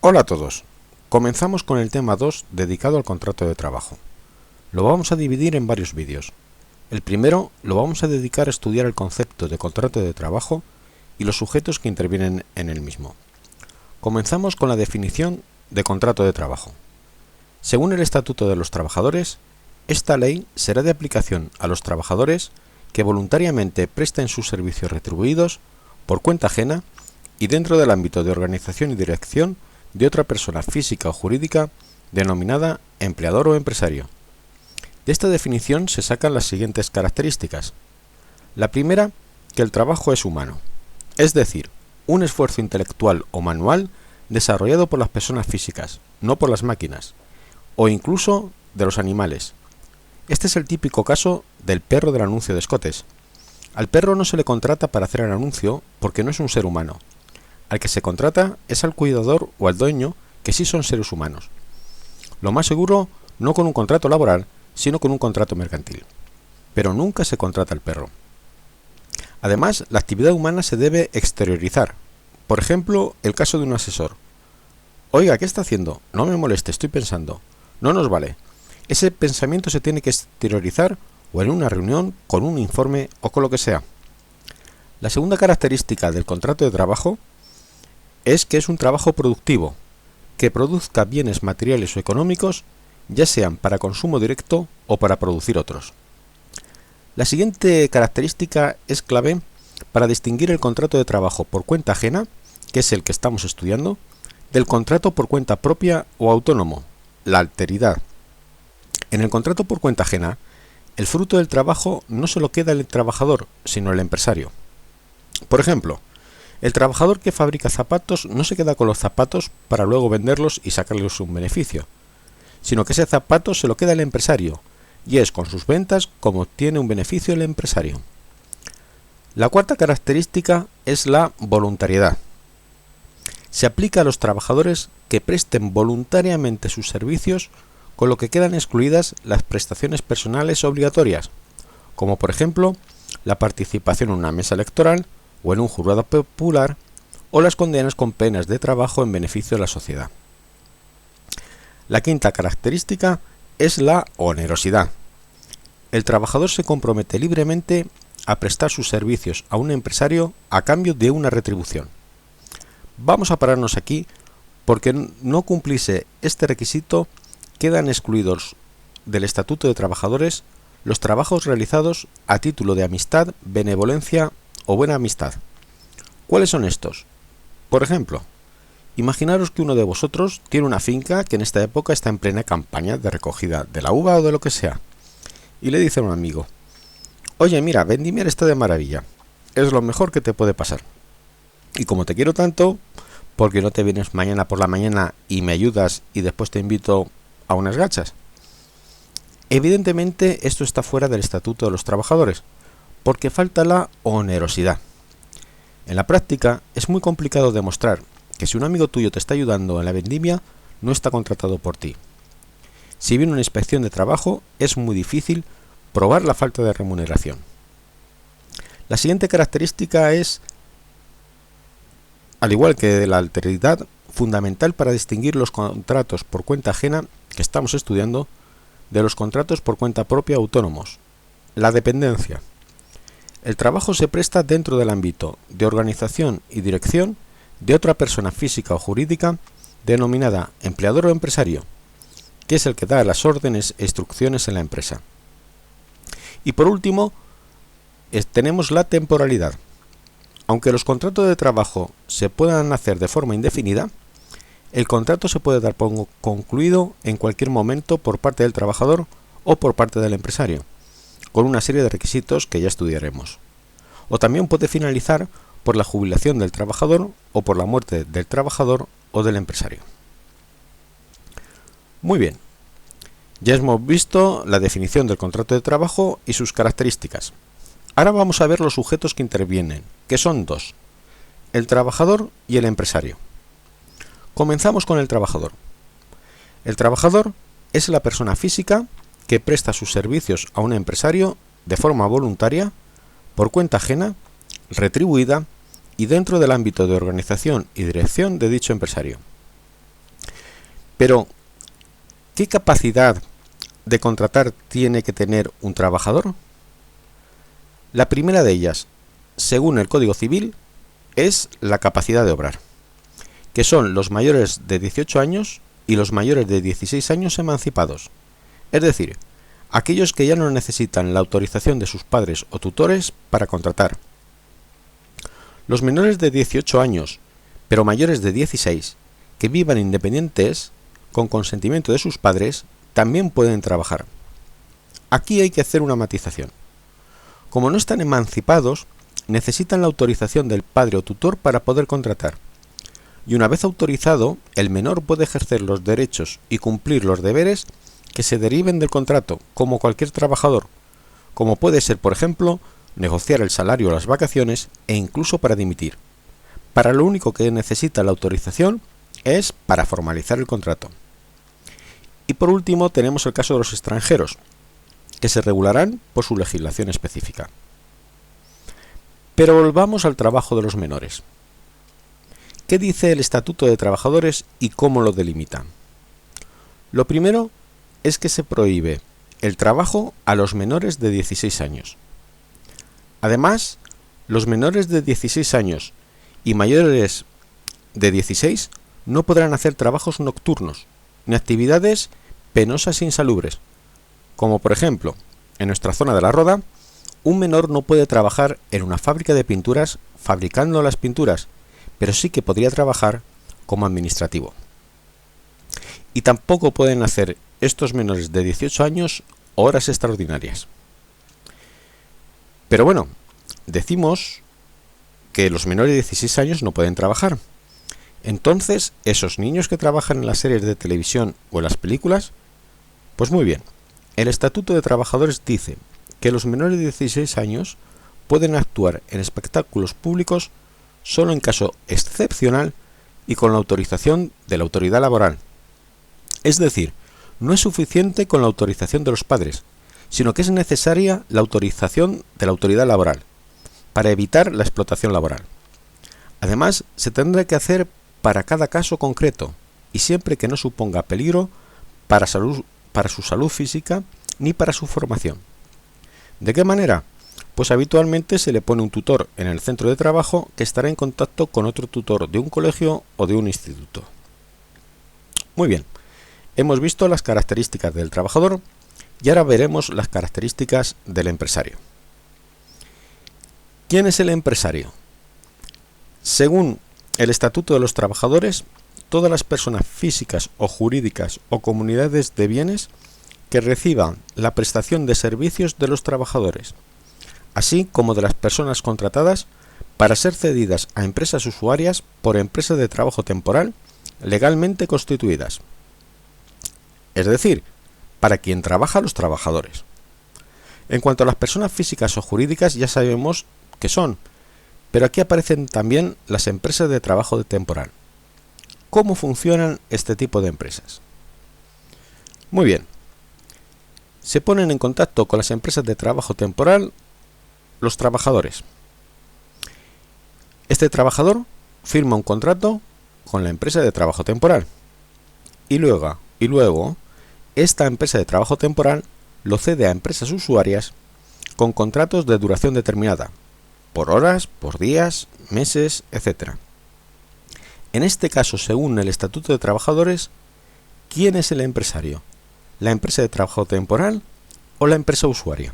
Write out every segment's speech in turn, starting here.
Hola a todos. Comenzamos con el tema 2 dedicado al contrato de trabajo. Lo vamos a dividir en varios vídeos. El primero lo vamos a dedicar a estudiar el concepto de contrato de trabajo y los sujetos que intervienen en el mismo. Comenzamos con la definición de contrato de trabajo. Según el Estatuto de los Trabajadores, esta ley será de aplicación a los trabajadores que voluntariamente presten sus servicios retribuidos por cuenta ajena y dentro del ámbito de organización y dirección de otra persona física o jurídica denominada empleador o empresario. De esta definición se sacan las siguientes características. La primera, que el trabajo es humano, es decir, un esfuerzo intelectual o manual desarrollado por las personas físicas, no por las máquinas, o incluso de los animales. Este es el típico caso del perro del anuncio de Escotes. Al perro no se le contrata para hacer el anuncio porque no es un ser humano. Al que se contrata es al cuidador o al dueño, que sí son seres humanos. Lo más seguro, no con un contrato laboral, sino con un contrato mercantil. Pero nunca se contrata al perro. Además, la actividad humana se debe exteriorizar. Por ejemplo, el caso de un asesor. Oiga, ¿qué está haciendo? No me moleste, estoy pensando. No nos vale. Ese pensamiento se tiene que exteriorizar o en una reunión, con un informe o con lo que sea. La segunda característica del contrato de trabajo es que es un trabajo productivo, que produzca bienes materiales o económicos, ya sean para consumo directo o para producir otros. La siguiente característica es clave para distinguir el contrato de trabajo por cuenta ajena, que es el que estamos estudiando, del contrato por cuenta propia o autónomo, la alteridad. En el contrato por cuenta ajena, el fruto del trabajo no se lo queda el trabajador, sino el empresario. Por ejemplo, el trabajador que fabrica zapatos no se queda con los zapatos para luego venderlos y sacarles un beneficio, sino que ese zapato se lo queda el empresario, y es con sus ventas como obtiene un beneficio el empresario. La cuarta característica es la voluntariedad. Se aplica a los trabajadores que presten voluntariamente sus servicios, con lo que quedan excluidas las prestaciones personales obligatorias, como por ejemplo la participación en una mesa electoral o en un jurado popular, o las condenas con penas de trabajo en beneficio de la sociedad. La quinta característica es la onerosidad. El trabajador se compromete libremente a prestar sus servicios a un empresario a cambio de una retribución. Vamos a pararnos aquí porque no cumplirse este requisito quedan excluidos del Estatuto de Trabajadores los trabajos realizados a título de amistad, benevolencia o buena amistad. ¿Cuáles son estos? Por ejemplo, imaginaros que uno de vosotros tiene una finca que en esta época está en plena campaña de recogida de la uva o de lo que sea, y le dice a un amigo: oye, mira, vendimiar está de maravilla, es lo mejor que te puede pasar. Y como te quiero tanto, ¿por qué no te vienes mañana por la mañana y me ayudas y después te invito a unas gachas? Evidentemente esto está fuera del Estatuto de los Trabajadores, porque falta la onerosidad. En la práctica es muy complicado demostrar que si un amigo tuyo te está ayudando en la vendimia, no está contratado por ti. Si viene una inspección de trabajo, es muy difícil probar la falta de remuneración. La siguiente característica es, al igual que de la alteridad, fundamental para distinguir los contratos por cuenta ajena que estamos estudiando de los contratos por cuenta propia autónomos, la dependencia. El trabajo se presta dentro del ámbito de organización y dirección de otra persona física o jurídica denominada empleador o empresario, que es el que da las órdenes e instrucciones en la empresa. Y por último, tenemos la temporalidad. Aunque los contratos de trabajo se puedan hacer de forma indefinida, el contrato se puede dar por concluido en cualquier momento por parte del trabajador o por parte del empresario, con una serie de requisitos que ya estudiaremos. O también puede finalizar por la jubilación del trabajador o por la muerte del trabajador o del empresario. Muy bien, ya hemos visto la definición del contrato de trabajo y sus características. Ahora vamos a ver los sujetos que intervienen, que son dos: el trabajador y el empresario. Comenzamos con el trabajador. El trabajador es la persona física que presta sus servicios a un empresario de forma voluntaria, por cuenta ajena, retribuida y dentro del ámbito de organización y dirección de dicho empresario. Pero, ¿qué capacidad de contratar tiene que tener un trabajador? La primera de ellas, según el Código Civil, es la capacidad de obrar, que son los mayores de 18 años y los mayores de 16 años emancipados, es decir, aquellos que ya no necesitan la autorización de sus padres o tutores para contratar. Los menores de 18 años, pero mayores de 16, que vivan independientes, con consentimiento de sus padres, también pueden trabajar. Aquí hay que hacer una matización. Como no están emancipados, necesitan la autorización del padre o tutor para poder contratar. Y una vez autorizado, el menor puede ejercer los derechos y cumplir los deberes que se deriven del contrato, como cualquier trabajador, como puede ser, por ejemplo, negociar el salario o las vacaciones e incluso para dimitir. Para lo único que necesita la autorización es para formalizar el contrato. Y por último tenemos el caso de los extranjeros, que se regularán por su legislación específica. Pero volvamos al trabajo de los menores. ¿Qué dice el Estatuto de Trabajadores y cómo lo delimita? Lo primero es que se prohíbe el trabajo a los menores de 16 años. Además, los menores de 16 años y mayores de 16 no podrán hacer trabajos nocturnos, ni actividades penosas e insalubres, como por ejemplo, en nuestra zona de La Roda, un menor no puede trabajar en una fábrica de pinturas fabricando las pinturas, pero sí que podría trabajar como administrativo. Y tampoco pueden hacer estos menores de 18 años horas extraordinarias. Pero bueno, decimos que los menores de 16 años no pueden trabajar. Entonces, esos niños que trabajan en las series de televisión o en las películas, pues muy bien, el Estatuto de Trabajadores dice que los menores de 16 años pueden actuar en espectáculos públicos solo en caso excepcional y con la autorización de la autoridad laboral. Es decir, no es suficiente con la autorización de los padres, sino que es necesaria la autorización de la autoridad laboral para evitar la explotación laboral. Además, se tendrá que hacer para cada caso concreto y siempre que no suponga peligro para su salud física ni para su formación. ¿De qué manera? Pues habitualmente se le pone un tutor en el centro de trabajo que estará en contacto con otro tutor de un colegio o de un instituto. Muy bien, hemos visto las características del trabajador y ahora veremos las características del empresario. ¿Quién es el empresario? Según el Estatuto de los Trabajadores, todas las personas físicas o jurídicas o comunidades de bienes que reciban la prestación de servicios de los trabajadores, así como de las personas contratadas para ser cedidas a empresas usuarias por empresas de trabajo temporal legalmente constituidas. Es decir, para quien trabaja los trabajadores. En cuanto a las personas físicas o jurídicas ya sabemos qué son, pero aquí aparecen también las empresas de trabajo temporal. ¿Cómo funcionan este tipo de empresas? Muy bien. Se ponen en contacto con las empresas de trabajo temporal los trabajadores. Este trabajador firma un contrato con la empresa de trabajo temporal y luego esta empresa de trabajo temporal lo cede a empresas usuarias con contratos de duración determinada, por horas, por días, meses, etc. En este caso, según el Estatuto de Trabajadores, ¿quién es el empresario? ¿La empresa de trabajo temporal o la empresa usuaria?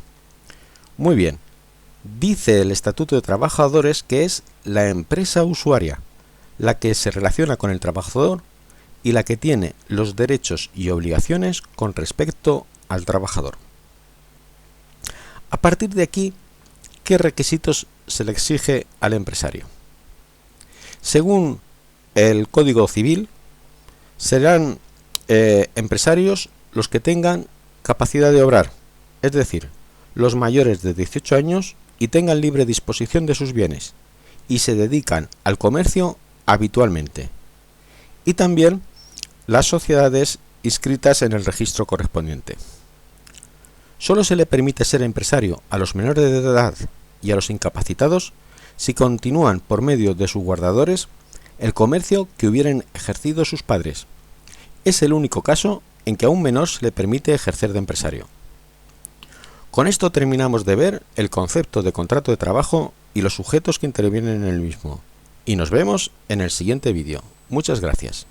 Muy bien, dice el Estatuto de Trabajadores que es la empresa usuaria, la que se relaciona con el trabajador y la que tiene los derechos y obligaciones con respecto al trabajador. A partir de aquí, ¿qué requisitos se le exige al empresario? Según el Código Civil, serán empresarios los que tengan capacidad de obrar, es decir, los mayores de 18 años y tengan libre disposición de sus bienes y se dedican al comercio habitualmente. Y también las sociedades inscritas en el registro correspondiente. Solo se le permite ser empresario a los menores de edad y a los incapacitados si continúan por medio de sus guardadores el comercio que hubieran ejercido sus padres es el único caso en que a un menor se le permite ejercer de empresario. Con esto terminamos de ver el concepto de contrato de trabajo y los sujetos que intervienen en el mismo. Y nos vemos en el siguiente vídeo. Muchas gracias.